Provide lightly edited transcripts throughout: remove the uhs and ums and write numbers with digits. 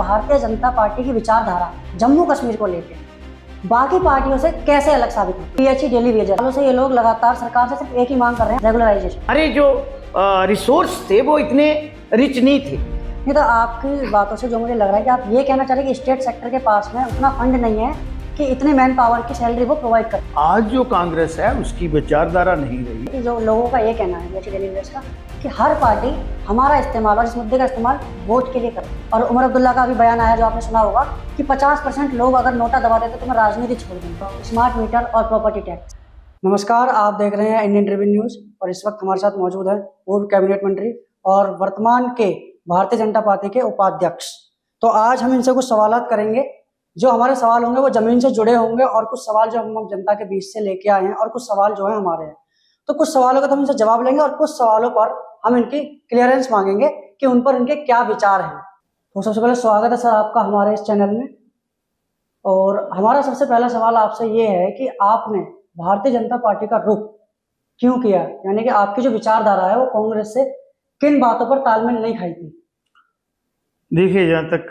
Bharatiya Janata party की विचारधारा जम्मू कश्मीर को लेकर बाकी पार्टियों से कैसे अलग साबित होती है। पीएचई डेली वेजेस सालों से ये लोग लगातार सरकार से सिर्फ एक ही मांग कर रहे हैं, रेगुलराइजेशन। अरे जो रिसोर्स थे वो इतने रिच नहीं थे। नहीं तो आपकी बातों से जो मुझे लग रहा है कि आप ये कहना चाह रहे हैं कि स्टेट सेक्टर के पास में उतना फंड नहीं है कि इतने मैन पावर की सैलरी वो प्रोवाइड कर। आज जो कांग्रेस है उसकी विचारधारा नहीं रही। जो लोगों का ये कहना है पीएचई डेली वेजेस का कि हर पार्टी हमारा इस्तेमाल और इस मुद्दे का इस्तेमाल वोट के लिए करती है। और उमर अब्दुल्ला का भी बयान आया जो आपने सुना होगा कि 50% लोग अगर नोटा दबा देते तो मैं राजनीति छोड़ दूंगा। स्मार्ट मीटर और प्रॉपर्टी टैक्स। नमस्कार, आप देख रहे हैं इंडियन ट्रिब्यून न्यूज़ और इस वक्त हमारे साथ मौजूद है पूर्व कैबिनेट मंत्री और वर्तमान के भारतीय जनता पार्टी के उपाध्यक्ष। तो आज हम इनसे कुछ सवालात करेंगे। जो हमारे सवाल होंगे वो जमीन से जुड़े होंगे और कुछ सवाल जो हम जनता के बीच से लेके आए हैं और कुछ सवाल जो है हमारे हैं। तो कुछ सवालों का तो हम इनसे जवाब लेंगे और कुछ सवालों पर हम इनकी क्लियरेंस मांगेंगे कि उन पर इनके क्या विचार हैं। तो सबसे पहले स्वागत है सर आपका हमारे इस चैनल में। और हमारा सबसे पहला सवाल आपसे ये है कि आपने भारतीय जनता पार्टी का रुख क्यों किया, यानी कि आपकी जो विचारधारा है वो कांग्रेस से किन बातों पर तालमेल नहीं खाई थी। देखिए, जहाँ तक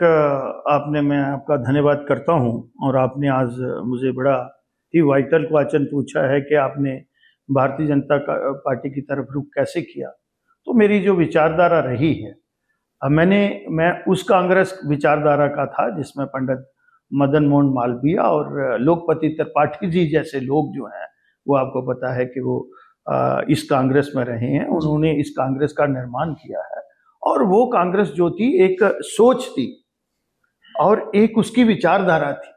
मैं आपका धन्यवाद करता हूँ और आपने आज मुझे बड़ा ही वाइटल क्वेश्चन पूछा है कि आपने भारतीय जनता पार्टी की तरफ रुख कैसे किया। तो मेरी जो विचारधारा रही है, मैं उस कांग्रेस विचारधारा का था जिसमें पंडित मदन मोहन मालवीय और लोकपति त्रिपाठी जी जैसे लोग जो हैं वो आपको पता है कि वो इस कांग्रेस में रहे हैं। उन्होंने इस कांग्रेस का निर्माण किया है और वो कांग्रेस जो थी एक सोच थी और एक उसकी विचारधारा थी।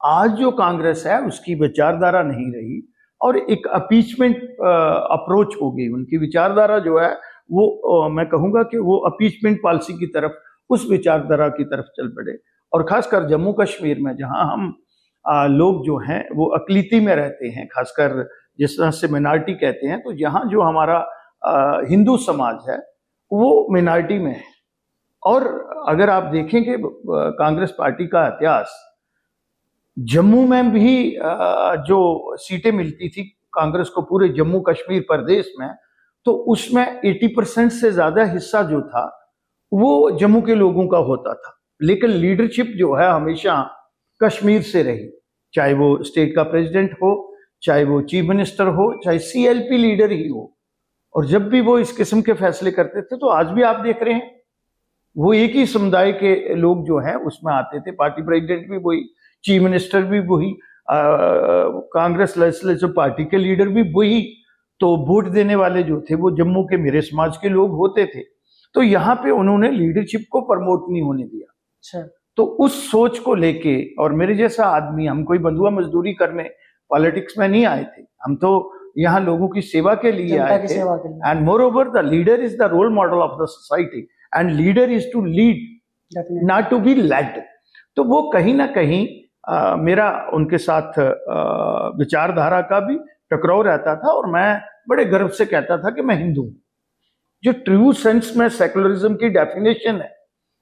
आज जो कांग्रेस है उसकी विचारधारा नहीं रही और एक अपीचमेंट अप्रोच हो गई। उनकी विचारधारा जो है वो मैं कहूँगा कि वो अपीचमेंट पॉलिसी की तरफ, उस विचारधारा की तरफ चल पड़े। और खासकर जम्मू कश्मीर में जहाँ हम लोग जो हैं वो अकलीती में रहते हैं, खासकर जिस तरह से मिनार्टी कहते हैं, तो यहाँ जो हमारा हिंदू समाज है वो मिनार्टी में है। और अगर आप देखेंगे कांग्रेस पार्टी का इतिहास, जम्मू में भी जो सीटें मिलती थी कांग्रेस को पूरे जम्मू कश्मीर प्रदेश में, तो उसमें 80% से ज्यादा हिस्सा जो था वो जम्मू के लोगों का होता था। लेकिन लीडरशिप जो है हमेशा कश्मीर से रही, चाहे वो स्टेट का प्रेसिडेंट हो, चाहे वो चीफ मिनिस्टर हो, चाहे सीएलपी लीडर ही हो। और जब भी वो इस किस्म के फैसले करते थे तो आज भी आप देख रहे हैं वो एक ही समुदाय के लोग जो हैं उसमें आते थे। पार्टी प्रेसिडेंट भी वही, चीफ मिनिस्टर भी वही, कांग्रेस लेजिस्लेटिव पार्टी के लीडर भी वही। तो वोट देने वाले जो थे वो जम्मू के मेरे समाज के लोग होते थे। तो यहाँ पे उन्होंने लीडरशिप को प्रमोट नहीं होने दिया। अच्छा। तो उस सोच को लेके, और मेरे जैसा आदमी, हम कोई बंधुआ मजदूरी करने पॉलिटिक्स में नहीं आए थे, हम तो यहाँ लोगों की सेवा के लिए आए थे। And moreover the leader is the role model of the society and leader is to lead not to be led. तो वो कहीं ना कहीं मेरा उनके साथ विचारधारा का भी टकराव रहता था और मैं बड़े गर्व से कहता था कि मैं हिंदू हूं। जो ट्रू सेंस में सेकुलरिज्म की डेफिनेशन है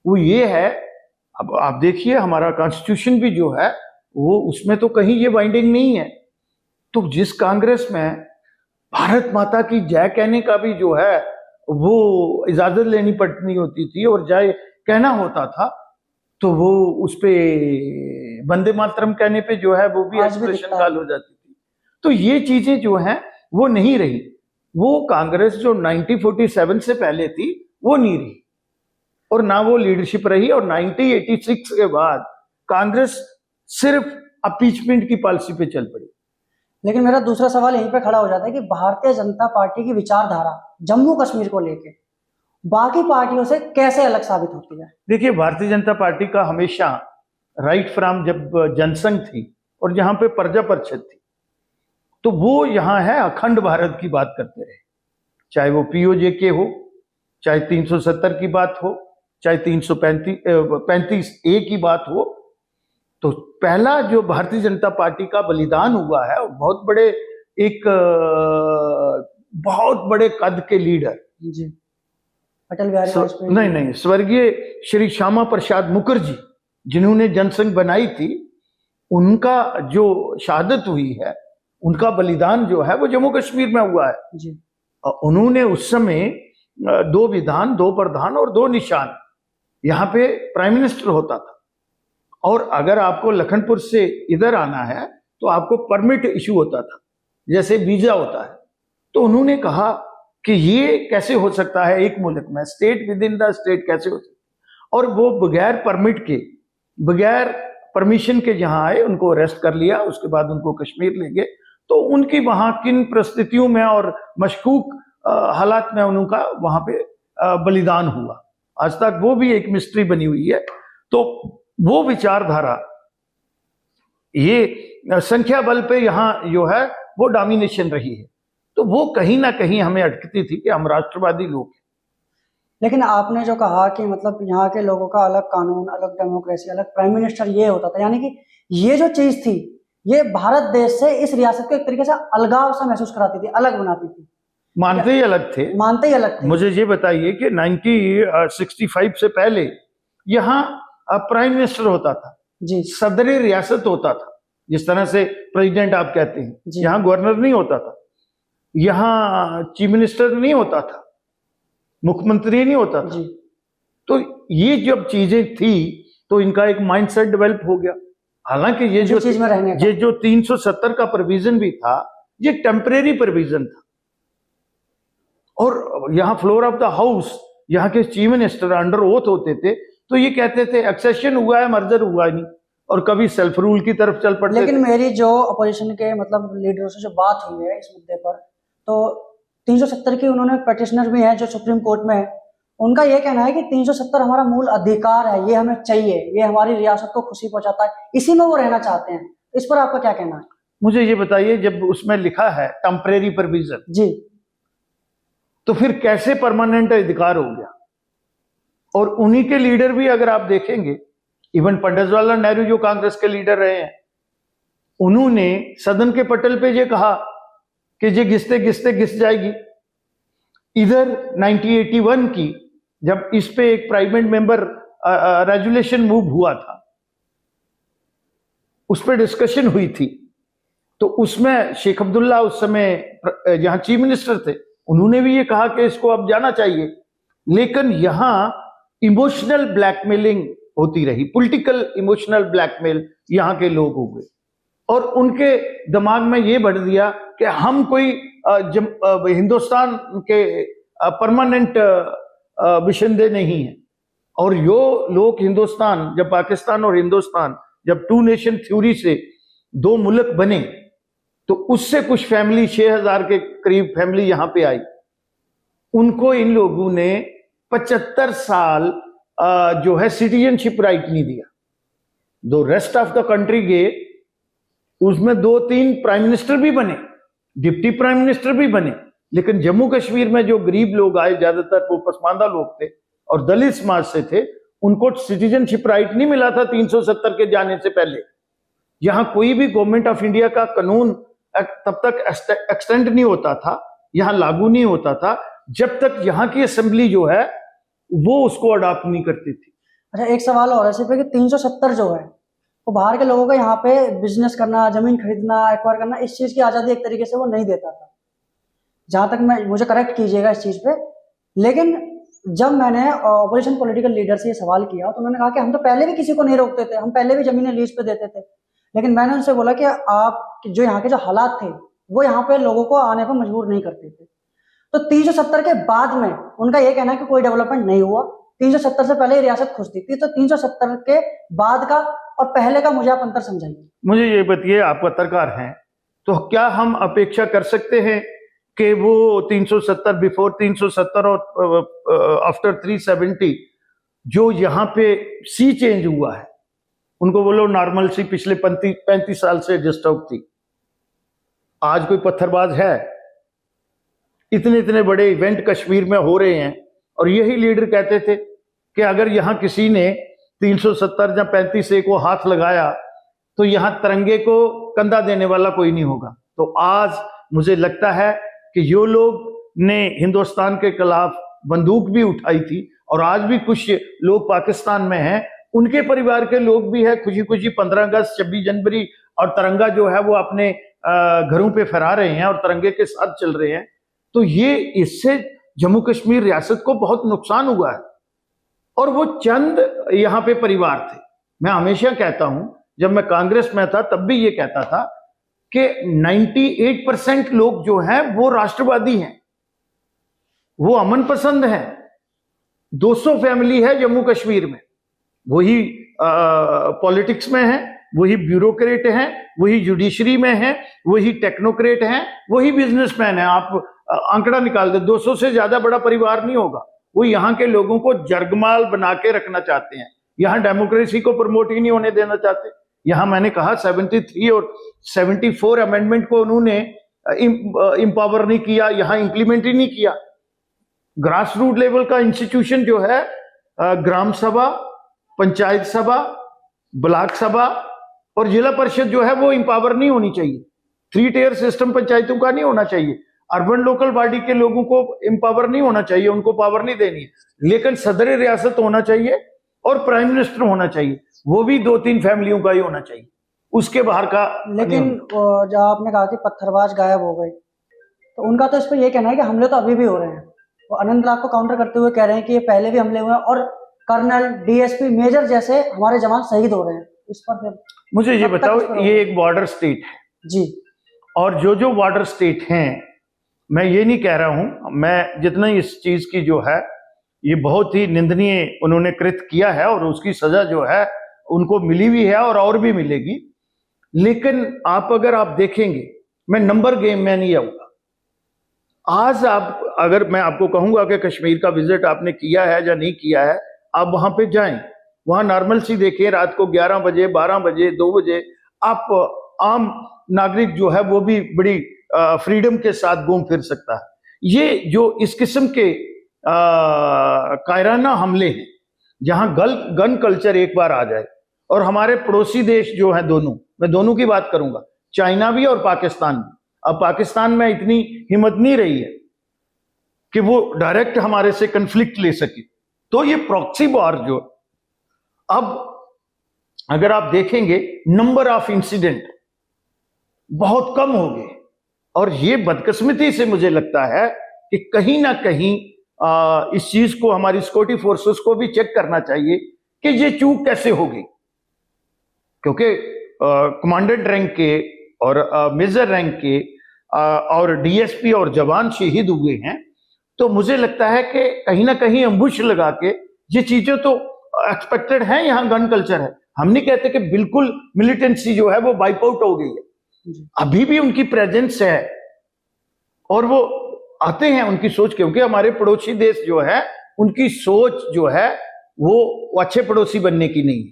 वो ये है, अब आप देखिए हमारा कॉन्स्टिट्यूशन भी जो है वो उसमें तो कहीं ये बाइंडिंग नहीं है। तो जिस कांग्रेस में भारत माता की जय कहने का भी जो है वो इजाजत लेनी पड़नी होती थी और जय कहना होता था, तो वो उस पे वंदे मातरम कहने पे जो है वो भी एक्सप्रेशन काल हो जाती थी। तो ये चीजें जो हैं वो नहीं रही। वो कांग्रेस जो 1947 से पहले थी वो नहीं रही और ना वो लीडरशिप रही। और 1986 के बाद कांग्रेस सिर्फ अपीचमेंट की पॉलिसी पे चल पड़ी। लेकिन मेरा दूसरा सवाल यहीं पे खड़ा हो जाता है कि भारतीय जनता पार्टी की विचारधारा जम्मू कश्मीर को लेके बाकी पार्टियों से कैसे अलग साबित होती है। देखिए, भारतीय जनता पार्टी का हमेशा राइट फ्रॉम जब जनसंघ थी और जहां पे प्रजा परिषद थी, तो वो यहाँ है अखंड भारत की बात करते रहे। चाहे वो पीओजेके हो, चाहे 370 की बात हो, चाहे 335A की बात हो। तो पहला जो भारतीय जनता पार्टी का बलिदान हुआ है, बहुत बड़े कद के लीडर जी, अटल बिहारी वाजपेयी नहीं, स्वर्गीय श्री श्यामा प्रसाद मुखर्जी जिन्होंने जनसंघ बनाई थी, उनका जो शहादत हुई है, उनका बलिदान जो है वो जम्मू कश्मीर में हुआ है जी। उन्होंने उस समय 2 विधान, 2 प्रधान और 2 निशान यहाँ पे प्राइम मिनिस्टर होता था, और अगर आपको लखनपुर से इधर आना है तो आपको परमिट इशू होता था, जैसे वीजा होता है। तो उन्होंने कहा कि ये कैसे हो सकता है, एक मुल्क में, state with in the state कैसे हो सकता है, और वो बगैर परमिट के, बगैर परमिशन के जहां आए, उनको अरेस्ट कर लिया, उसके बाद उनको कश्मीर ले गए। तो उनकी वहां किन परिस्थितियों में और मशकूक हालात में उनका वहां पे बलिदान हुआ, आज तक वो भी एक मिस्ट्री बनी हुई है। तो वो विचारधारा, ये संख्या बल पे यहाँ जो है वो डोमिनेशन रही है, तो वो कहीं ना कहीं हमें अटकती थी कि हम राष्ट्रवादी लोग हैं। लेकिन आपने जो कहा कि मतलब यहाँ के लोगों का अलग कानून, अलग डेमोक्रेसी, अलग प्राइम मिनिस्टर, ये होता था, यानी कि ये जो चीज थी ये भारत देश से इस रियासत को एक तरीके से अलगाव सा महसूस कराती थी, अलग बनाती थी। मानते ही अलग थे, मानते ही अलग थे। मुझे ये बताइए कि 1965 से पहले यहाँ प्राइम मिनिस्टर होता था जी, सदर रियासत होता था, जिस तरह से प्रेसिडेंट आप कहते हैं, यहाँ गवर्नर नहीं होता था, यहाँ चीफ मिनिस्टर नहीं होता था, मुख्यमंत्री नहीं होता था। तो ये जब चीजें थी तो इनका एक माइंडसेट डेवलप हो गया। हालांकि ये जो चीज में रहने का, ये जो 370 का प्रोविजन भी था, ये टेम्परेरी प्रोविजन था, और यहाँ फ्लोर ऑफ द हाउस, यहाँ के चीफ मिनिस्टर अंडर ओथ होते थे, तो ये कहते थे एक्सेशन हुआ है, मर्जर हुआ नहीं, और कभी सेल्फ रूल की तरफ चल पड़ते। लेकिन मेरी जो अपोजिशन के मतलब लीडरों से जो बात हुई है इस मुद्दे पर, तो 370 की उन्होंने पेटिशनर भी हैं जो सुप्रीम कोर्ट में है, उनका ये कहना है कि 370 हमारा मूल अधिकार है, ये हमें चाहिए, ये हमारी रियासत को खुशी पहुंचाता है, इसी में वो रहना चाहते हैं। इस पर आपका क्या कहना है? मुझे ये बताइए, जब उसमें लिखा है टेम्परेरी प्रोविजन जी, तो फिर कैसे परमानेंट अधिकार हो गया? और उन्हीं के लीडर भी अगर आप देखेंगे, इवन पंडित जवाहरलाल नेहरू जो कांग्रेस के लीडर रहे हैं, उन्होंने सदन के पटल पे ये कहा कि ये घिसते घिसते घिस जाएगी। इधर 1981 की जब इस पे एक प्राइवेट मेंबर रेजुलेशन मूव हुआ था, उस पर डिस्कशन हुई थी, तो उसमें शेख अब्दुल्ला उस समय जहां चीफ मिनिस्टर थे, उन्होंने भी ये कहा कि इसको अब जाना चाहिए। लेकिन यहां इमोशनल ब्लैकमेलिंग होती रही, पॉलिटिकल इमोशनल ब्लैकमेल यहाँ के लोग हो गए, और उनके दिमाग में ये बढ़ दिया कि हम कोई हिंदुस्तान के परमानेंट बाशिंदे नहीं हैं। और यो लोग हिंदुस्तान, जब पाकिस्तान और हिंदुस्तान जब टू नेशन थ्योरी से दो मुल्क बने, तो उससे कुछ फैमिली, 6000 के करीब फैमिली यहां पे आई, उनको इन लोगों ने 75 साल जो है सिटीजनशिप राइट नहीं दिया। दो रेस्ट ऑफ द कंट्री गए, उसमें 2-3 प्राइम मिनिस्टर भी बने, डिप्टी प्राइम मिनिस्टर भी बने, लेकिन जम्मू कश्मीर में जो गरीब लोग आए, ज्यादातर वो पसमानदा लोग थे और दलित समाज से थे, उनको सिटीजनशिप राइट नहीं मिला था 370 के जाने से पहले। यहां कोई भी गवर्नमेंट ऑफ इंडिया का कानून तब तक एक्सटेंड नहीं होता था, यहां लागू नहीं होता था, जब तक यहां की असेंबली जो है वो उसको अडॉप्ट नहीं करती थी। अच्छा, एक सवाल और है सिर्फ कि 370 जो है वो बाहर के लोगों का यहाँ पे बिजनेस करना, जमीन खरीदना, एक्वायर करना, इस चीज की आजादी एक तरीके से वो नहीं देता था, जहां तक मैं, मुझे करेक्ट कीजिएगा इस चीज पे। लेकिन जब मैंने ऑपोजिशन पॉलिटिकल लीडर से ये सवाल किया तो उन्होंने कहा कि हम तो पहले भी किसी को नहीं रोकते थे, हम पहले भी जमीनें लीज पे देते थे। लेकिन मैंने उनसे बोला कि आप जो यहाँ के जो हालात थे वो यहाँ पे लोगों को आने पर मजबूर नहीं करते थे। तो 370 के बाद में उनका ये कहना है कि कोई डेवलपमेंट नहीं हुआ, 370 से पहले ही रियासत खुश थी। तो 370 के बाद का और पहले का मुझे आप अंतर समझाइए। मुझे ये बताइए, आप पत्रकार हैं, तो क्या हम अपेक्षा कर सकते हैं कि वो 370, बिफोर 370 और आफ्टर 370 जो यहाँ पे सी चेंज हुआ है, उनको बोलो नॉर्मल सी पिछले 35 साल से एडजस्ट आउट थी, आज कोई पत्थरबाज है? इतने इतने बड़े इवेंट कश्मीर में हो रहे हैं, और यही लीडर कहते थे कि अगर यहाँ किसी ने 370 या 35A को हाथ लगाया तो यहाँ तिरंगे को कंधा देने वाला कोई नहीं होगा। तो आज मुझे लगता है कि यो लोग ने हिंदुस्तान के खिलाफ बंदूक भी उठाई थी, और आज भी कुछ लोग पाकिस्तान में हैं, उनके परिवार के लोग भी है, खुशी खुशी 15 अगस्त 26 जनवरी और तिरंगा जो है वो अपने घरों पे फहरा रहे हैं और तिरंगे के साथ चल रहे हैं। तो ये, इससे जम्मू कश्मीर रियासत को बहुत नुकसान हुआ है। और वो चंद यहाँ पे परिवार थे। मैं हमेशा कहता हूं, जब मैं कांग्रेस में था तब भी ये कहता था कि 98% लोग जो हैं वो राष्ट्रवादी हैं, वो अमन पसंद हैं। 200 फैमिली है जम्मू कश्मीर में, वही पॉलिटिक्स में है, वही ब्यूरोक्रेट हैं, वही जुडिशरी में है, वही टेक्नोक्रेट हैं, वही बिजनेसमैन है। आप आंकड़ा निकाल दे, 200 से ज्यादा बड़ा परिवार नहीं होगा। वो यहाँ के लोगों को जरगमाल बना के रखना चाहते हैं, यहाँ डेमोक्रेसी को प्रमोट ही नहीं होने देना चाहते। यहाँ मैंने कहा 73 और 74 अमेंडमेंट को उन्होंने इंपावर नहीं किया, यहाँ इंप्लीमेंट ही नहीं किया। ग्रास रूट लेवल का इंस्टीट्यूशन जो है, ग्राम सभा, पंचायत सभा, ब्लॉक सभा और जिला परिषद जो है वो इंपावर नहीं होनी चाहिए। 3 टियर सिस्टम पंचायतों का नहीं होना चाहिए। अर्बन लोकल बॉडी के लोगों को इंपावर नहीं होना चाहिए, उनको पावर नहीं देनी है। लेकिन सदर रियासत होना चाहिए और प्राइम मिनिस्टर होना चाहिए, वो भी 2-3 फैमिलियों का ही होना चाहिए, उसके बाहर का। लेकिन जब आपने कहा कि पत्थरबाज गायब हो गए, तो उनका तो इस पर यह कहना है कि हमले तो अभी भी हो रहे हैं। वो अनंतनाग को काउंटर करते हुए कह रहे हैं कि ये पहले भी हमले हुए हैं और कर्नल, डीएसपी, मेजर जैसे हमारे जवान शहीद हो रहे हैं। इस पर फिर मुझे ये बताओ, ये एक बॉर्डर स्टेट है जी, और जो बॉर्डर स्टेट हैं, मैं ये नहीं कह रहा हूं, मैं जितना इस चीज की जो है ये बहुत ही निंदनीय उन्होंने कृत्य किया है और उसकी सजा जो है उनको मिली भी है और भी मिलेगी। लेकिन अगर आप देखेंगे, मैं नंबर गेम में नहीं आऊंगा। आज आप, अगर मैं आपको कहूंगा कि कश्मीर का विजिट आपने किया है या नहीं किया है, आप वहां पे जाएं, वहां नॉर्मल सी देखें, रात को 11 बजे, 12 बजे, 2 बजे आप आम नागरिक जो है वो भी बड़ी फ्रीडम के साथ घूम फिर सकता है। ये जो इस किस्म के कायराना हमले हैं, जहां गन कल्चर एक बार आ जाए, और हमारे पड़ोसी देश जो हैं दोनों, मैं दोनों की बात करूंगा, चाइना भी और पाकिस्तान भी। अब पाकिस्तान में इतनी हिम्मत नहीं रही है कि वो डायरेक्ट हमारे से कन्फ्लिक्ट ले सके, तो ये प्रॉक्सी वॉर जो, अब अगर आप देखेंगे नंबर ऑफ इंसिडेंट बहुत कम हो गए। और ये बदकिस्मती से मुझे लगता है कि कहीं ना कहीं इस चीज को हमारी सिक्योरिटी फोर्सेस को भी चेक करना चाहिए कि ये चूक कैसे हो गई, क्योंकि कमांडेंट रैंक के और मेजर रैंक के और डीएसपी और जवान शहीद हुए हैं। तो मुझे लगता है कि कहीं ना कहीं अम्बुश लगा के ये चीजें तो एक्सपेक्टेड हैं। यहाँ गन कल्चर है, हम नहीं कहते कि बिल्कुल मिलिटेंसी जो है वो वाइप आउट हो गई है, अभी भी उनकी प्रेजेंस है और वो आते हैं उनकी सोच, क्योंकि हमारे पड़ोसी देश जो है उनकी सोच जो है वो अच्छे पड़ोसी बनने की नहीं है।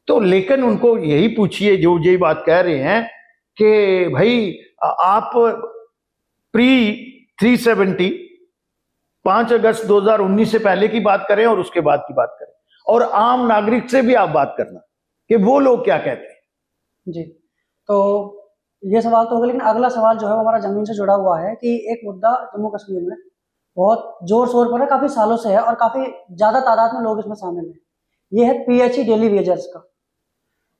तो लेकिन उनको यही पूछिए जो यही बात कह रहे हैं कि भाई आप प्री 370 5 अगस्त 2019 से पहले की बात करें और उसके बाद की बात करें, और आम नागरिक से भी आप बात करना कि वो लोग क्या कहते हैं। जी, तो ये सवाल तो हो गया, लेकिन अगला सवाल जो है वो हमारा जमीन से जुड़ा हुआ है कि एक मुद्दा जम्मू कश्मीर में बहुत जोर शोर पर है, काफी सालों से है और काफी ज्यादा तादाद में लोग इसमें शामिल हैं। ये है पीएचई डेली वेजर्स का।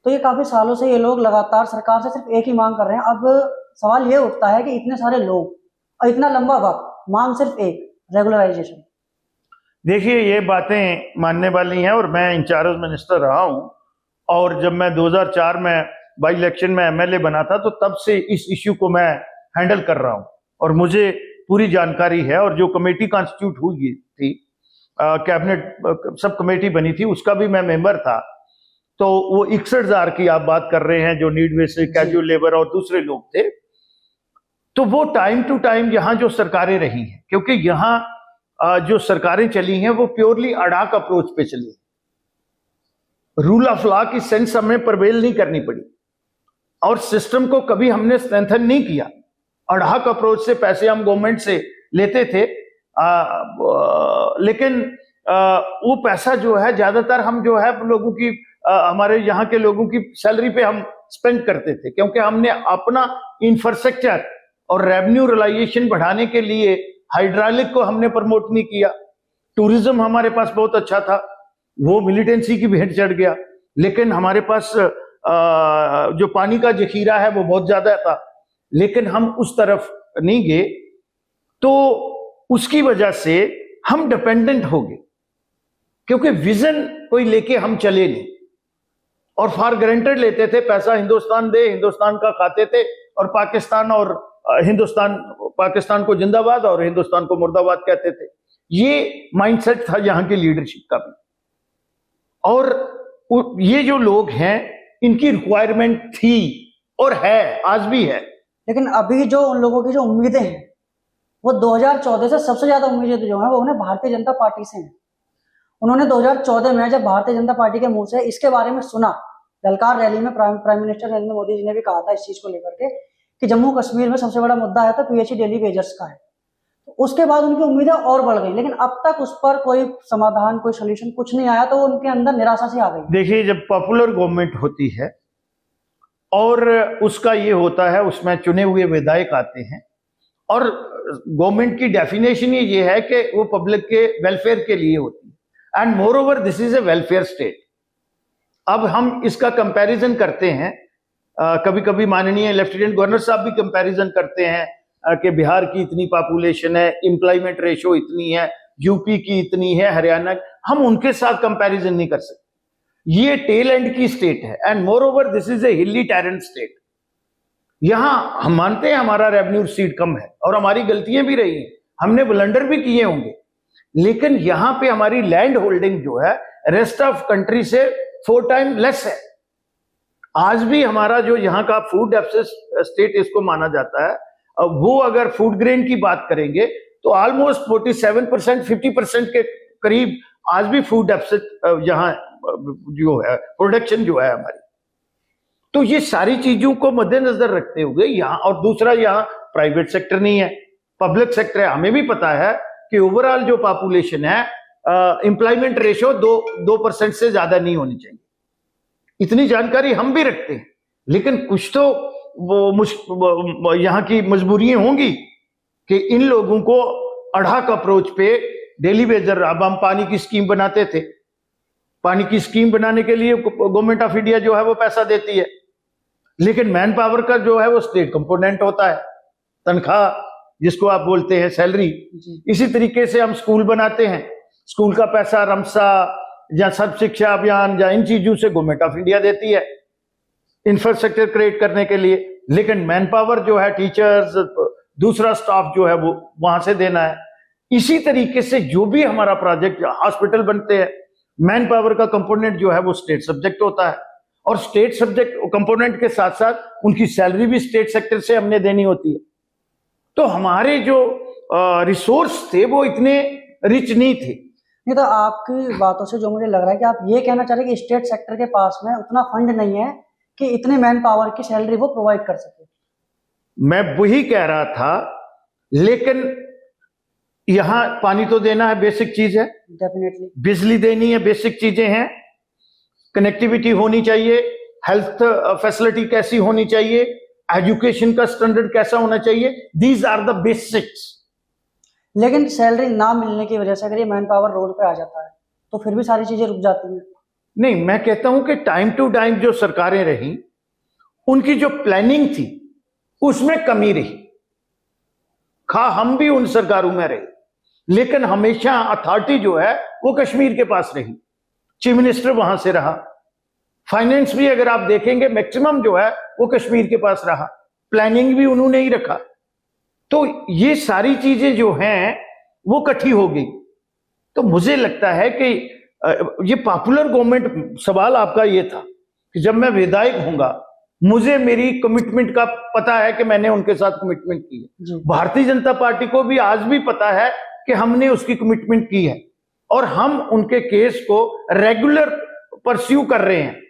तो ये काफी सालों से ये लोग लगातार सरकार से सिर्फ एक ही मांग कर रहे हैं। अब सवाल ये उठता है कि इतने सारे लोग और इतना लंबा वक्त, मांग सिर्फ एक, रेगुलराइजेशन। देखिए, ये बातें मानने वाली हैं और मैं इंचार्ज मिनिस्टर रहा हूं, और जब मैं 2004 में बाई इलेक्शन में एमएलए बना था तो तब से इस इश्यू को मैं हैंडल कर रहा हूं और मुझे पूरी जानकारी है। और जो कमेटी कॉन्स्टिट्यूट हुई थी, कैबिनेट सब कमेटी बनी थी, उसका भी मैं मेंबर था। तो वो 61,000 की आप बात कर रहे हैं जो नीड बेसिस, कैजुअल लेबर और दूसरे लोग थे। तो वो टाइम टू टाइम यहाँ जो सरकारें रही हैं, क्योंकि यहाँ जो सरकारें चली हैं वो प्योरली अडाक अप्रोच पे चली, रूल ऑफ लॉ की सेंस हमें प्रवेल नहीं करनी पड़ी और सिस्टम को कभी हमने स्ट्रेंथन नहीं किया। अडाक अप्रोच से पैसे हम गवर्नमेंट से लेते थे, लेकिन वो पैसा जो है ज्यादातर हम जो है लोगों की, हमारे यहाँ के लोगों की सैलरी पे हम स्पेंड करते थे, क्योंकि हमने अपना इंफ्रास्ट्रक्चर और रेवेन्यू रिलाइजेशन बढ़ाने के लिए हाइड्रोलिक को हमने प्रमोट नहीं किया। टूरिज्म हमारे पास बहुत अच्छा था, वो मिलिटेंसी की भेंट चढ़ गया। लेकिन हमारे पास जो पानी का जखीरा है वो बहुत ज्यादा था, लेकिन हम उस तरफ नहीं गए। तो उसकी वजह से हम डिपेंडेंट हो गए। क्योंकि विजन कोई लेके हम चले नहीं और फॉर ग्रांटेड लेते थे, पैसा हिंदुस्तान दे, हिंदुस्तान का खाते थे और पाकिस्तान को जिंदाबाद और हिंदुस्तान को मुर्दाबाद कहते थे। ये माइंडसेट था यहाँ की लीडरशिप का भी। और ये जो लोग हैं इनकी रिक्वायरमेंट थी और है, आज भी है। लेकिन अभी जो उन लोगों की जो उम्मीदें हैं वो 2014 से सबसे ज्यादा उम्मीदें जो है वो उन्हें भारतीय जनता पार्टी से हैं। उन्होंने 2014 में जब भारतीय जनता पार्टी के मुंह से इसके बारे में सुना, ललकार रैली में प्राइम मिनिस्टर नरेंद्र मोदी जी ने भी कहा था इस चीज को लेकर के कि जम्मू कश्मीर में सबसे बड़ा मुद्दा है तो पीएचई डेली वेजर्स का है, तो उसके बाद उनकी उम्मीदें और बढ़ गई। लेकिन अब तक उस पर कोई समाधान, कोई सोल्यूशन कुछ नहीं आया, तो उनके अंदर निराशा सी आ गई। देखिए, जब पॉपुलर गवर्नमेंट होती है और उसका ये होता है, उसमें चुने हुए विधायक आते हैं और गवर्नमेंट की डेफिनेशन ही ये है कि वो पब्लिक के वेलफेयर के लिए होती है and more over this is a welfare state. अब हम इसका कंपैरिजन करते हैं, कभी कभी माननीय लेफ्टिनेंट गवर्नर साहब भी कंपैरिजन करते हैं कि बिहार की इतनी पॉपुलेशन है, एम्प्लॉयमेंट रेशो इतनी है, यूपी की इतनी है, हरियाणा, हम उनके साथ कंपैरिजन नहीं कर सकते। ये टेल एंड की स्टेट है and more over this is a हिली टेरेंट स्टेट। यहां हम मानते हैं हमारा रेवेन्यू सीट कम है और हमारी गलतियां भी रही हैं, हमने ब्लंडर भी किए होंगे, लेकिन यहां पे हमारी लैंड होल्डिंग जो है रेस्ट ऑफ कंट्री से 4 टाइम लेस है। आज भी हमारा जो यहाँ का फूड डेफिसिट स्टेट इसको माना जाता है, वो अगर फूड ग्रेन की बात करेंगे तो ऑलमोस्ट 47%, 50% के करीब आज भी फूड डेफिसिट यहाँ जो है, प्रोडक्शन जो है हमारी। तो ये सारी चीजों को मद्देनजर रखते हुए यहाँ, और दूसरा यहाँ प्राइवेट सेक्टर नहीं है, पब्लिक सेक्टर है। हमें भी पता है कि ओवरऑल जो पॉपुलेशन है, एम्प्लॉयमेंट रेशियो 2% से ज्यादा नहीं होनी चाहिए, इतनी जानकारी हम भी रखते हैं। लेकिन कुछ तो वो यहाँ की मजबूरियां होंगी कि इन लोगों को अड़ाक अप्रोच पे डेली वेजर, अब हम पानी की स्कीम बनाते थे, पानी की स्कीम बनाने के लिए गवर्नमेंट ऑफ इंडिया जो है वो पैसा देती है, लेकिन मैन पावर का जो है वो स्टेट कंपोनेंट होता है, तनख्वाह जिसको आप बोलते हैं सैलरी। इसी तरीके से हम स्कूल बनाते हैं, स्कूल का पैसा रमसा या सर्व शिक्षा अभियान या इन चीजों से गवर्नमेंट ऑफ इंडिया देती है इंफ्रास्ट्रक्चर क्रिएट करने के लिए, लेकिन मैन पावर जो है, टीचर्स, दूसरा स्टाफ जो है वो वहां से देना है। इसी तरीके से जो भी हमारा प्रोजेक्ट, हॉस्पिटल बनते हैं, मैन पावर का कंपोनेंट जो है वो स्टेट सब्जेक्ट होता है, और स्टेट सब्जेक्ट कंपोनेंट के साथ साथ उनकी सैलरी भी स्टेट सेक्टर से हमने देनी होती है। तो हमारे जो रिसोर्स थे वो इतने रिच नहीं थे। नहीं, तो आपकी बातों से जो मुझे लग रहा है कि आप ये कहना चाह रहे हैं कि स्टेट सेक्टर के पास में उतना फंड नहीं है कि इतने मैन पावर की सैलरी वो प्रोवाइड कर सके। मैं वही कह रहा था, लेकिन यहां पानी तो देना है, बेसिक चीज है, डेफिनेटली बिजली देनी है, बेसिक चीजें हैं, कनेक्टिविटी होनी चाहिए, हेल्थ फैसिलिटी कैसी होनी चाहिए, एजुकेशन का स्टैंडर्ड कैसा होना चाहिए, दीज आर द बेसिक्स। लेकिन सैलरी ना मिलने की वजह से अगर ये मैन पावर रोड पे आ जाता है तो फिर भी सारी चीजें रुक जाती हैं। नहीं, मैं कहता हूं कि टाइम टू टाइम जो सरकारें रही, उनकी जो प्लानिंग थी उसमें कमी रही। हम भी उन सरकारों में रहे, लेकिन हमेशा अथॉरिटी जो है वो कश्मीर के पास रही, चीफ मिनिस्टर वहां से रहा, फाइनेंस भी अगर आप देखेंगे मैक्सिमम जो है वो कश्मीर के पास रहा, प्लानिंग भी उन्होंने ही रखा। तो ये सारी चीजें जो हैं वो इकट्ठी हो गई। तो मुझे लगता है कि ये पॉपुलर गवर्नमेंट, सवाल आपका ये था कि जब मैं विधायक होऊंगा, मुझे मेरी कमिटमेंट का पता है कि मैंने उनके साथ कमिटमेंट की है। भारतीय जनता पार्टी को भी आज भी पता है कि हमने उसकी कमिटमेंट की है और हम उनके केस को रेगुलर परस्यू कर रहे हैं,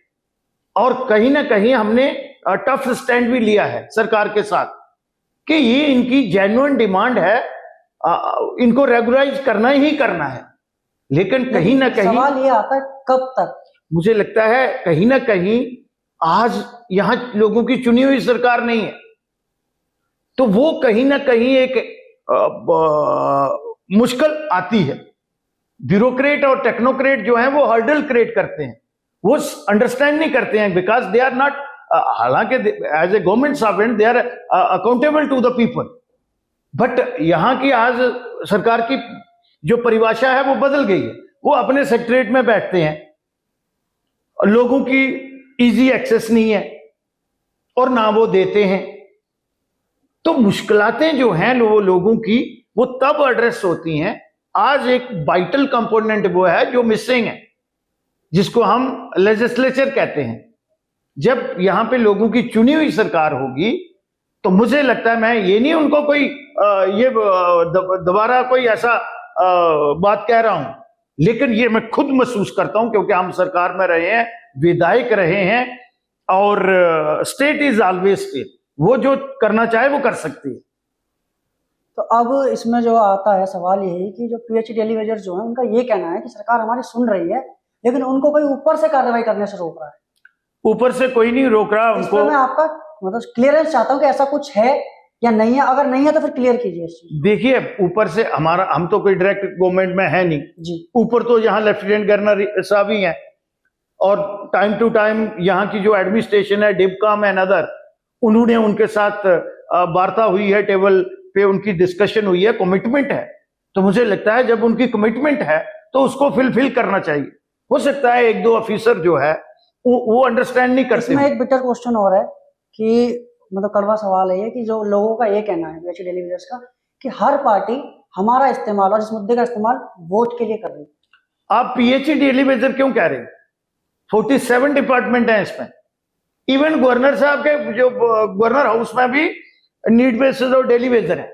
और कहीं ना कहीं हमने टफ स्टैंड भी लिया है सरकार के साथ कि ये इनकी जेन्युइन डिमांड है, इनको रेगुलराइज करना ही करना है। लेकिन कहीं ना कहीं सवाल ये आता है कब तक। मुझे लगता है कहीं ना कहीं आज यहां लोगों की चुनी हुई सरकार नहीं है, तो वो कहीं ना कहीं एक मुश्किल आती है। ब्यूरोक्रेट और टेक्नोक्रेट जो है वो हर्डल क्रिएट करते हैं, वो अंडरस्टैंड नहीं करते हैं, बिकॉज दे आर नॉट, हालांकि as a government servant they are accountable to the people, but यहां की आज सरकार की जो परिभाषा है वो बदल गई है। वो अपने सेक्रेटरीट में बैठते हैं, लोगों की इजी एक्सेस नहीं है और ना वो देते हैं। तो मुश्किलातें जो हैं लोगों की, वो तब एड्रेस होती हैं। आज एक वाइटल कंपोनेंट वो है जो मिसिंग है, जिसको हम लेजिस्लेचर कहते हैं। जब यहां पे लोगों की चुनी हुई सरकार होगी तो मुझे लगता है, मैं ये नहीं उनको कोई ये दोबारा कोई ऐसा बात कह रहा हूं, लेकिन ये मैं खुद महसूस करता हूं क्योंकि हम सरकार में रहे हैं, विधायक रहे हैं, और स्टेट इज ऑलवेज स्टेट, वो जो करना चाहे वो कर सकती है। तो अब इसमें जो आता है सवाल यही कि जो पीएचडी एलिवेजर जो है उनका ये कहना है कि सरकार हमारी सुन रही है, लेकिन उनको कोई ऊपर से कार्रवाई करने से रोक रहा है। ऊपर से कोई नहीं रोक रहा उनको। मैं आपका मतलब क्लियरेंस चाहता हूं कि ऐसा कुछ है या नहीं है, अगर नहीं है तो फिर क्लियर कीजिए इस चीज। देखिए, ऊपर से हम तो कोई डायरेक्ट गवर्नमेंट में है नहीं जी। ऊपर तो यहाँ लेफ्टिनेंट गवर्नर साहब ही हैं, और टाइम टू टाइम यहाँ की जो एडमिनिस्ट्रेशन है, डिबकॉम एंड अदर, उन्होंने उनके साथ वार्ता हुई है, टेबल पे उनकी डिस्कशन हुई है, कमिटमेंट है। तो मुझे लगता है जब उनकी कमिटमेंट है तो उसको फुलफिल करना चाहिए। हो सकता है एक दो ऑफिसर जो है वो अंडरस्टैंड नहीं करते। इसमें एक बिटर क्वेश्चन और है कि मतलब कड़वा सवाल है ये कि जो लोगों का ये कहना है पीएचडी एलिवेजर्स का कि हर पार्टी हमारा इस्तेमाल और इस मुद्दे का इस्तेमाल वोट के लिए कर रही है। आप पीएचडी एलिवेजर क्यों कह रहे हैं? 47 डिपार्टमेंट है इसमें। इवन गवर्नर साहब के जो गवर्नर हाउस में भी नीड बेसिस और डेली वेजर है।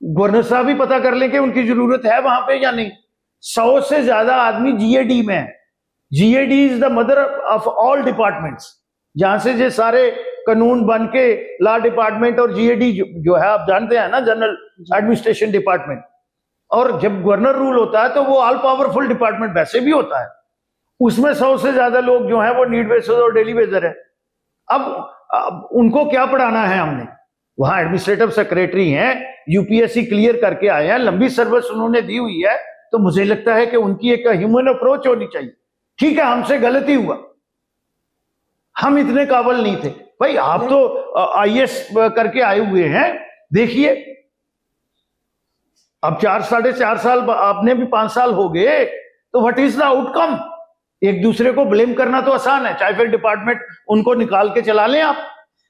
गवर्नर साहब भी पता कर लें कि उनकी जरूरत है वहां पे या नहीं। 100 से ज्यादा आदमी जीएडी में है। GAD is the mother of all departments. जहां से ये सारे कानून बन के लॉ डिपार्टमेंट और जीएडी जो है, आप जानते हैं ना, जनरल एडमिनिस्ट्रेशन डिपार्टमेंट। और जब गवर्नर रूल होता है तो वो ऑल पावरफुल डिपार्टमेंट वैसे भी होता है। उसमें 100 से ज्यादा लोग जो हैं वो नीड बेसिस और डेली वेजर है। अब उनको क्या पढ़ाना है हमने? वहां एडमिनिस्ट्रेटिव सेक्रेटरी हैं, यूपीएससी क्लियर करके आए हैं, लंबी सर्विस उन्होंने दी हुई है। तो मुझे लगता है कि उनकी एक ह्यूमन अप्रोच होनी चाहिए। ठीक है, हमसे गलती हुआ, हम इतने काबिल नहीं थे। भाई आप तो आईएएस करके आए हुए हैं, देखिए अब 4-4.5 साल, आपने भी 5 साल हो गए, तो व्हाट इज द आउटकम? एक दूसरे को ब्लेम करना तो आसान है, चाहे फिर डिपार्टमेंट उनको निकाल के चला लें आप।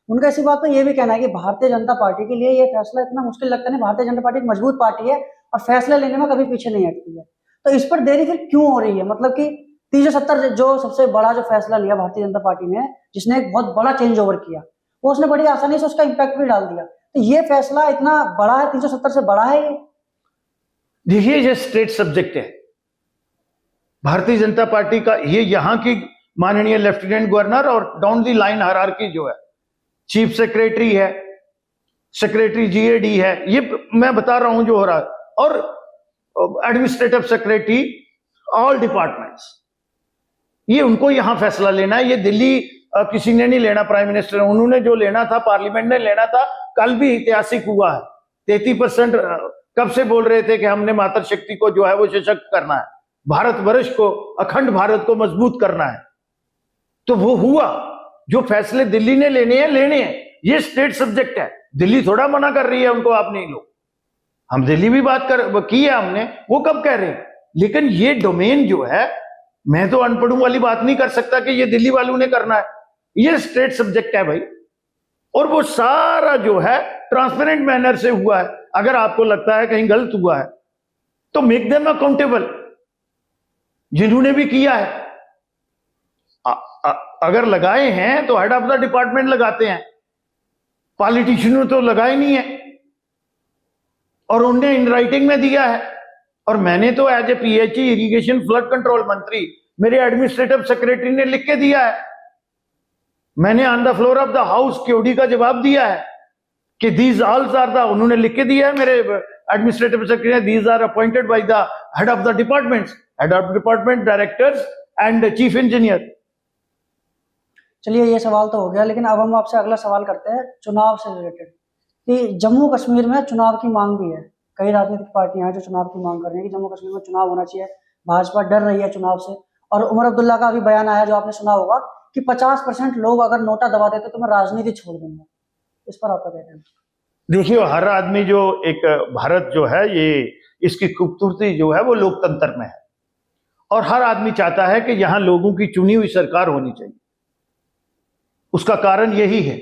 उनका इसी बात पर यह भी कहना है कि भारतीय जनता पार्टी के लिए यह फैसला इतना मुश्किल लगता नहीं। भारतीय जनता पार्टी एक मजबूत पार्टी है और फैसले लेने में कभी पीछे नहीं हटती है। तो इस पर देरी फिर क्यों हो रही है? मतलब कि 370 जो सबसे बड़ा जो फैसला लिया भारतीय जनता पार्टी ने, जिसने एक बहुत बड़ा चेंज ओवर किया, वो उसने बड़ी आसानी से उसका इम्पैक्ट भी डाल दिया। तो ये फैसला इतना बड़ा है, 370 से बड़ा है ये? देखिए, ये स्टेट सब्जेक्ट है भारतीय जनता पार्टी का। ये यहां की माननीय लेफ्टिनेंट गवर्नर और डाउन दी लाइन हायरार्की जो है, चीफ सेक्रेटरी है, सेक्रेटरी जीएडी है, ये मैं बता रहा हूं जो हो रहा है, और एडमिनिस्ट्रेटिव सेक्रेटरी, ऑल डिपार्टमेंट्स, ये उनको यहां फैसला लेना है। ये दिल्ली किसी ने नहीं लेना, प्राइम मिनिस्टर उन्होंने जो लेना था, पार्लियामेंट ने लेना था। कल भी ऐतिहासिक हुआ है। 33% कब से बोल रहे थे कि हमने मातृशक्ति को जो है वो सशक्त करना है, भारतवर्ष को, अखंड भारत को मजबूत करना है। तो वो हुआ। जो फैसले दिल्ली ने लेने हैं, ये स्टेट सब्जेक्ट है। दिल्ली थोड़ा मना कर रही है उनको, आप नहीं लो। हम दिल्ली भी बात की है हमने, वो कब कह रहे हैं। लेकिन ये डोमेन जो है, मैं तो अनपढ़ों वाली बात नहीं कर सकता कि ये दिल्ली वालों ने करना है। ये स्टेट सब्जेक्ट है भाई, और वो सारा जो है ट्रांसपेरेंट मैनर से हुआ है। अगर आपको लगता है कहीं गलत हुआ है तो मेक देम अकाउंटेबल, जिन्होंने भी किया है। अगर लगाए हैं तो हेड ऑफ द डिपार्टमेंट लगाते हैं, पॉलिटिशियनों तो लगाए नहीं है, और उन्होंने इन राइटिंग में दिया है। और मैंने तो as a PHE irrigation flood control मंत्री, मेरे एडमिनिस्ट्रेटिव सेक्रेटरी ने लिख के दिया है। मैंने on the floor of the house QD का जवाब दिया है कि दीज ऑल्स आर द, उन्होंने लिख के दिया है मेरे एडमिनिस्ट्रेटिव सेक्रेटरी ने, these are appointed by the head of the departments, head of department, directors and chief engineer. चलिए, ये सवाल तो हो गया, लेकिन अब हम आपसे अगला सवाल करते हैं चुनाव से रिलेटेड, कि जम्मू कश्मीर में चुनाव की मांग भी है। कई राजनीतिक पार्टियां हैं जो चुनाव की मांग कर रही है कि जम्मू कश्मीर में चुनाव होना चाहिए। भाजपा डर रही है चुनाव से, और उमर अब्दुल्ला का भी बयान आया जो आपने सुना होगा कि 50% लोग अगर नोटा दबा देते तो मैं राजनीति छोड़ दूंगा। इस पर आपका क्या कहना है? देखिए, हर आदमी जो एक भारत जो है, ये इसकी खूबसूरती जो है वो लोकतंत्र में है। और हर आदमी चाहता है कि यहां लोगों की चुनी हुई सरकार होनी चाहिए। उसका कारण यही है,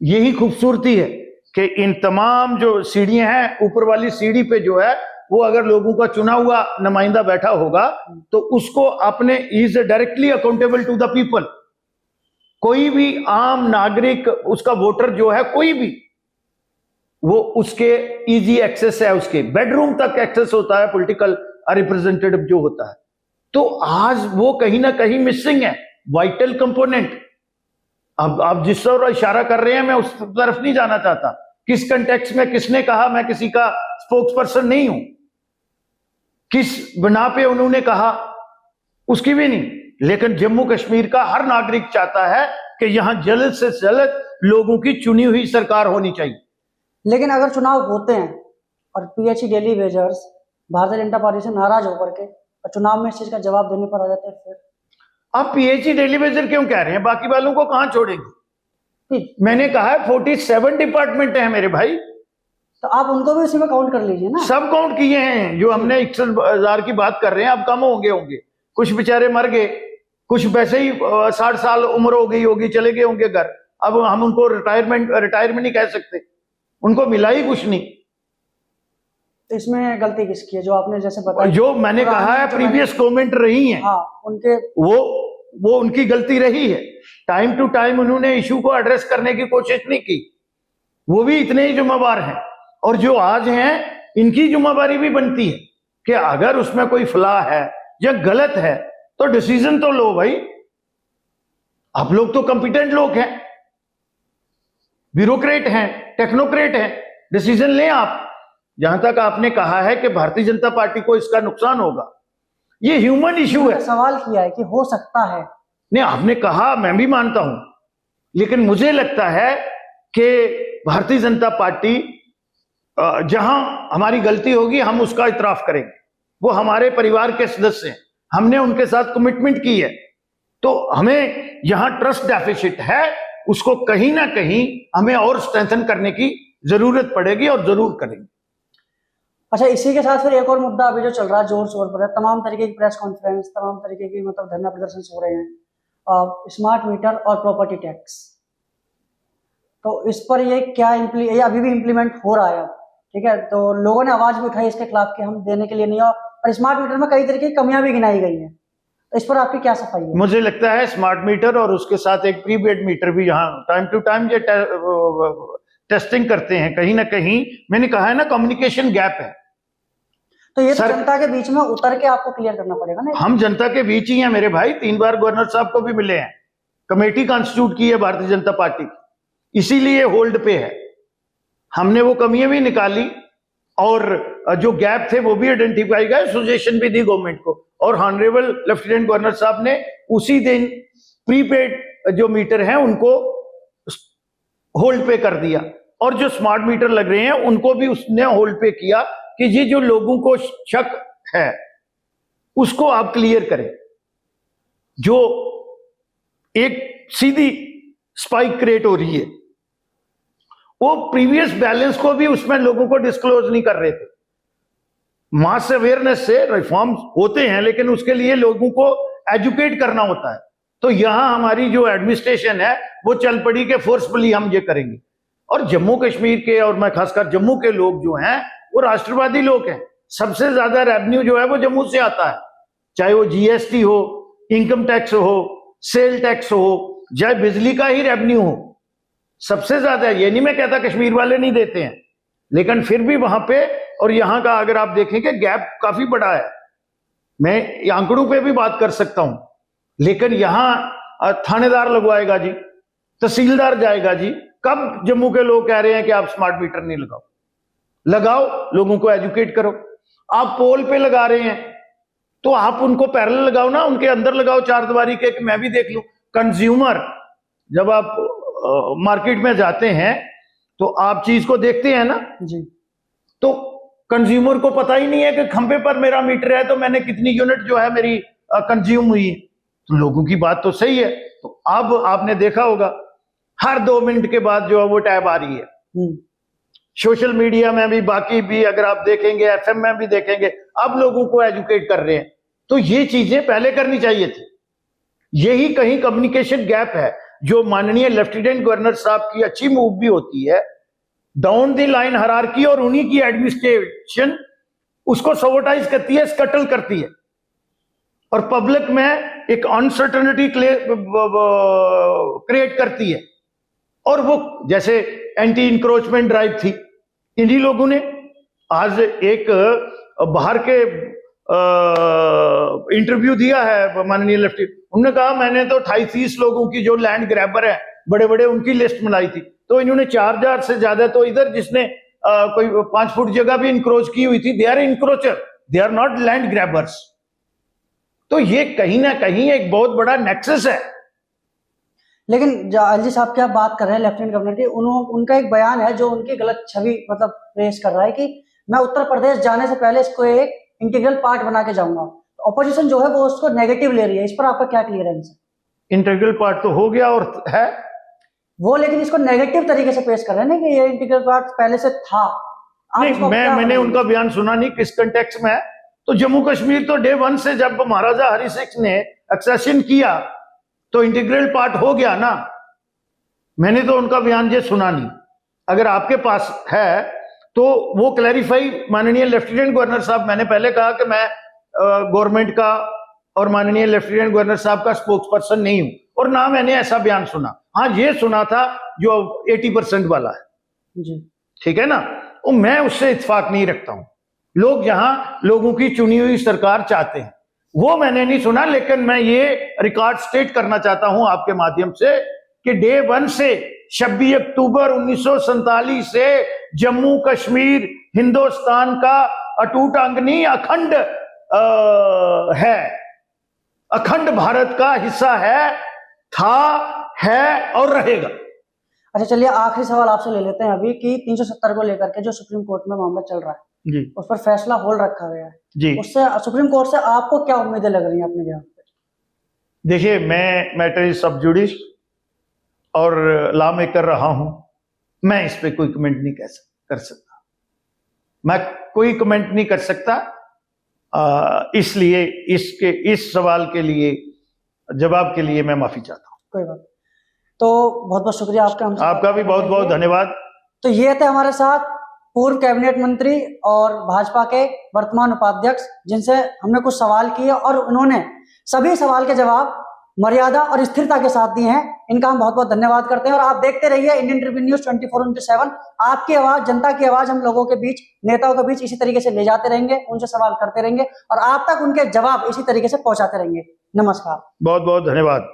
यही खूबसूरती है कि इन तमाम जो सीढ़ियां हैं, ऊपर वाली सीढ़ी पे जो है वो अगर लोगों का चुना हुआ नुमाइंदा बैठा होगा तो उसको अपने is directly accountable to the people. कोई भी आम नागरिक, उसका वोटर जो है, कोई भी, वो उसके इजी एक्सेस है, उसके बेडरूम तक एक्सेस होता है पॉलिटिकल रिप्रेजेंटेटिव जो होता है। तो आज वो कहीं ना कहीं मिसिंग है, वाइटल कंपोनेंट। अब आप जिस ओर इशारा कर रहे हैं मैं उस तरफ नहीं जाना चाहता, किस कंटेक्स्ट में किसने कहा, मैं किसी का स्पोक्स पर्सन नहीं हूं, किस बिना पे उन्होंने कहा उसकी भी नहीं, लेकिन जम्मू कश्मीर का हर नागरिक चाहता है कि यहां जल्द से जल्द लोगों की चुनी हुई सरकार होनी चाहिए। लेकिन अगर चुनाव होते हैं और PHE daily wagers Bharatiya Janata party से नाराज होकर के और चुनाव में इस चीज का जवाब देने पर आ जाते हैं, फिर आप पीएचई डेली वेजर क्यों कह रहे हैं? बाकी वालों को कहां छोड़ेंगे? मैंने कहा है 47 डिपार्टमेंट है मेरे भाई, तो आप उनको भी उसी में काउंट कर लीजिए ना। सब काउंट किए हैं। जो हमने 61,000 की बात कर रहे हैं, अब कम होंगे, कुछ बेचारे मर गए, कुछ वैसे ही 60 साल उम्र हो गई होगी, चले गए होंगे घर। अब हम उनको रिटायरमेंट नहीं कह सकते, उनको मिला ही कुछ नहीं। तो इसमें गलती किसकी है? जो आपने जैसे बताया, जो मैंने कहा है प्रीवियस गवर्नमेंट रही है, हाँ, उनके वो उनकी गलती रही है। टाइम टू टाइम उन्होंने इशू को एड्रेस करने की कोशिश नहीं की, वो भी इतने ही जिम्मेवार हैं। और जो आज हैं, इनकी जिम्मेवारी भी बनती है कि अगर उसमें कोई फलाह है या गलत है तो डिसीजन तो लो भाई। आप लोग तो कॉम्पिटेंट लोग हैं, ब्यूरोक्रेट हैं, टेक्नोक्रेट हैं, डिसीजन लें आप। जहां तक आपने कहा है कि भारतीय जनता पार्टी को इसका नुकसान होगा, ये ह्यूमन इशू है। सवाल किया है कि हो सकता है, नहीं, आपने कहा, मैं भी मानता हूं, लेकिन मुझे लगता है कि भारतीय जनता पार्टी जहां हमारी गलती होगी हम उसका इतराफ करेंगे। वो हमारे परिवार के सदस्य हैं, हमने उनके साथ कमिटमेंट की है, तो हमें यहां ट्रस्ट डेफिसिट है, उसको कहीं ना कहीं हमें और स्ट्रेंथन करने की जरूरत पड़ेगी और जरूर करेंगे। अच्छा, इसी के साथ फिर एक और मुद्दा अभी जो चल रहा है जोर शोर पर है, तमाम तरीके की प्रेस कॉन्फ्रेंस, तमाम तरीके की मतलब धरना प्रदर्शन हो रहे हैं, स्मार्ट मीटर और प्रॉपर्टी टैक्स। तो इस पर ये क्या ये अभी भी इम्प्लीमेंट हो रहा है, ठीक है? तो लोगों ने आवाज भी उठाई इसके खिलाफ कि हम देने के लिए नहीं, और स्मार्ट मीटर में कई तरीके की कमियां भी गिनाई गई हैं। तो इस पर आपकी क्या सफाई है? मुझे लगता है स्मार्ट मीटर और उसके साथ एक प्रीपेड मीटर भी यहाँ टाइम टू टाइम ये टेस्टिंग करते हैं, कहीं ना कहीं मैंने कहा है ना, कम्युनिकेशन गैप है। तो ये जनता के बीच में उतर के आपको क्लियर करना पड़ेगा ना। हम जनता के बीच ही हैं मेरे भाई, 3 बार गवर्नर साहब को भी मिले हैं, कमेटी कॉन्स्टिट्यूट की है भारतीय जनता पार्टी की, इसीलिए होल्ड पे है। हमने वो कमियां भी निकाली और जो गैप थे वो भी आइडेंटिफाई गए, सजेशन भी दी गवर्नमेंट को, और ऑनरेबल लेफ्टिनेंट गवर्नर साहब ने उसी दिन प्रीपेड जो मीटर हैं उनको होल्ड पे कर दिया, और जो स्मार्ट मीटर लग रहे हैं उनको भी उसने होल्ड पे किया कि ये जो लोगों को शक है उसको आप क्लियर करें। जो एक सीधी स्पाइक क्रिएट हो रही है, वो प्रीवियस बैलेंस को भी उसमें लोगों को डिस्क्लोज नहीं कर रहे थे। मास अवेयरनेस से रिफॉर्म्स होते हैं, लेकिन उसके लिए लोगों को एजुकेट करना होता है। तो यहां हमारी जो एडमिनिस्ट्रेशन है वो चल पड़ी कि फोर्सफुली हम ये करेंगे। और जम्मू कश्मीर के, और मैं खासकर जम्मू के लोग जो हैं वो राष्ट्रवादी लोग हैं। सबसे ज्यादा रेवेन्यू जो है वो जम्मू से आता है, चाहे वो जीएसटी हो, इनकम टैक्स हो, सेल टैक्स हो, चाहे बिजली का ही रेवेन्यू हो, सबसे ज्यादा। ये नहीं मैं कहता कश्मीर वाले नहीं देते हैं, लेकिन फिर भी वहां पे और यहां का अगर आप देखें कि गैप काफी बड़ा है। मैं आंकड़ों पे भी बात कर सकता हूं, लेकिन यहां थानेदार लगवाएगा जी, तहसीलदार जाएगा जी। कब जम्मू के लोग कह रहे हैं कि आप स्मार्ट मीटर नहीं लगाओ? लगाओ, लोगों को एजुकेट करो। आप पोल पे लगा रहे हैं तो आप उनको पैरेलल लगाओ ना, उनके अंदर लगाओ चार दीवारी के, कि मैं भी देख लूं। कंज्यूमर, जब आप मार्केट में जाते हैं तो आप चीज को देखते हैं ना जी, तो कंज्यूमर को पता ही नहीं है कि खंबे पर मेरा मीटर है तो मैंने कितनी यूनिट जो है मेरी कंज्यूम हुई। तो लोगों की बात तो सही है। तो अब आपने देखा होगा हर 2 मिनट के बाद जो है वो टैब आ रही है। सोशल मीडिया में भी, बाकी भी अगर आप देखेंगे, एफएम में भी देखेंगे, अब लोगों को एजुकेट कर रहे हैं तो ये चीजें पहले करनी चाहिए थी। यही कहीं कम्युनिकेशन गैप है, जो माननीय लेफ्टिनेंट गवर्नर साहब की अच्छी मूव भी होती है, डाउन द लाइन हायरार्की, और उन्हीं की एडमिनिस्ट्रेशन उसको सबोटाइज करती है, स्कटल करती है, और पब्लिक में एक अनसर्टेनिटी क्रिएट करती है। और वो जैसे एंटी इंक्रोचमेंट ड्राइव थी, इन्हीं लोगों ने आज एक बाहर के इंटरव्यू दिया है माननीय लेफ्टिनेंट, उन्होंने कहा मैंने तो 28-30 लोगों की जो लैंड ग्रैबर है बड़े बड़े उनकी लिस्ट बनाई थी, तो इन्होंने 4000 से ज्यादा, तो इधर जिसने कोई 5 फुट जगह भी इंक्रोच की हुई थी, they are encroacher, they are not land grabbers. तो ये कहीं ना कहीं एक बहुत बड़ा नेक्सस है। लेकिन अलजी साहब की आप बात कर रहे हैं लेफ्टिनेंट गवर्नर की, उनका एक बयान है जो उनकी गलत छवि मतलब पेश कर रहा है कि मैं उत्तर प्रदेश जाने से पहले इसको एक इंटीग्रल पार्ट बना के जाऊंगा। ऑपोजिशन जो है वो उसको नेगेटिव ले रही है, इस पर आपका क्या क्लियरेंस है? इंटीग्रल पार्ट तो हो गया और है वो, लेकिन इसको नेगेटिव तरीके से पेश कर रहे हैं ना कि ये इंटीग्रल पार्ट पहले से था। नहीं, मैंने उनका बयान सुना नहीं किस कंटेक्स्ट में है। तो जम्मू कश्मीर तो डे 1 से जब महाराजा हरि सिंह ने एक्सेशन किया तो इंटीग्रल पार्ट हो गया ना। मैंने तो उनका बयान ये सुना नहीं, अगर आपके पास है तो वो क्लैरिफाई माननीय लेफ्टिनेंट गवर्नर साहब। मैंने पहले कहा कि मैं गवर्नमेंट का और माननीय लेफ्टिनेंट गवर्नर साहब का स्पोक्स पर्सन नहीं हूं, और ना मैंने ऐसा बयान सुना। हाँ, ये सुना था जो 80% वाला है जी, ठीक है ना, वो मैं उससे इत्तेफाक नहीं रखता हूं। लोग जहां लोगों की चुनी हुई सरकार चाहते हैं वो मैंने नहीं सुना, लेकिन मैं ये रिकॉर्ड स्टेट करना चाहता हूं आपके माध्यम से कि डे 1 से 26 अक्टूबर 1947 से जम्मू कश्मीर हिंदुस्तान का अटूट अंग नहीं, अखंड है, अखंड भारत का हिस्सा है, था, है और रहेगा। अच्छा चलिए, आखिरी सवाल आपसे ले लेते हैं अभी कि 370 को लेकर के जो सुप्रीम कोर्ट में मामला चल रहा है जी, उस पर फैसला होल्ड रखा गया है जी। उससे सुप्रीम कोर्ट से आपको क्या उम्मीदें लग रही हैं अपने ध्यान पे? देखिए, मैं मैटर इज सब जुडिस और लॉ मेकर रहा हूं, मैं इस पे कोई कमेंट नहीं कर सकता, मैं कोई कमेंट नहीं कर सकता। इसलिए इस सवाल के लिए जवाब के लिए मैं माफी चाहता हूं। कोई बात। तो बहुत बहुत शुक्रिया आपका, आपका भी बहुत बहुत धन्यवाद। तो ये थे हमारे साथ पूर्व कैबिनेट मंत्री और भाजपा के वर्तमान उपाध्यक्ष, जिनसे हमने कुछ सवाल किए और उन्होंने सभी सवाल के जवाब मर्यादा और स्थिरता के साथ दिए हैं। इनका हम बहुत बहुत धन्यवाद करते हैं और आप देखते रहिए इंडियन ट्रिब्यून न्यूज 24/7। आपकी आवाज, जनता की आवाज हम लोगों के बीच, नेताओं के बीच इसी तरीके से ले जाते रहेंगे, उनसे सवाल करते रहेंगे और आप तक उनके जवाब इसी तरीके से पहुंचाते रहेंगे। नमस्कार, बहुत बहुत धन्यवाद।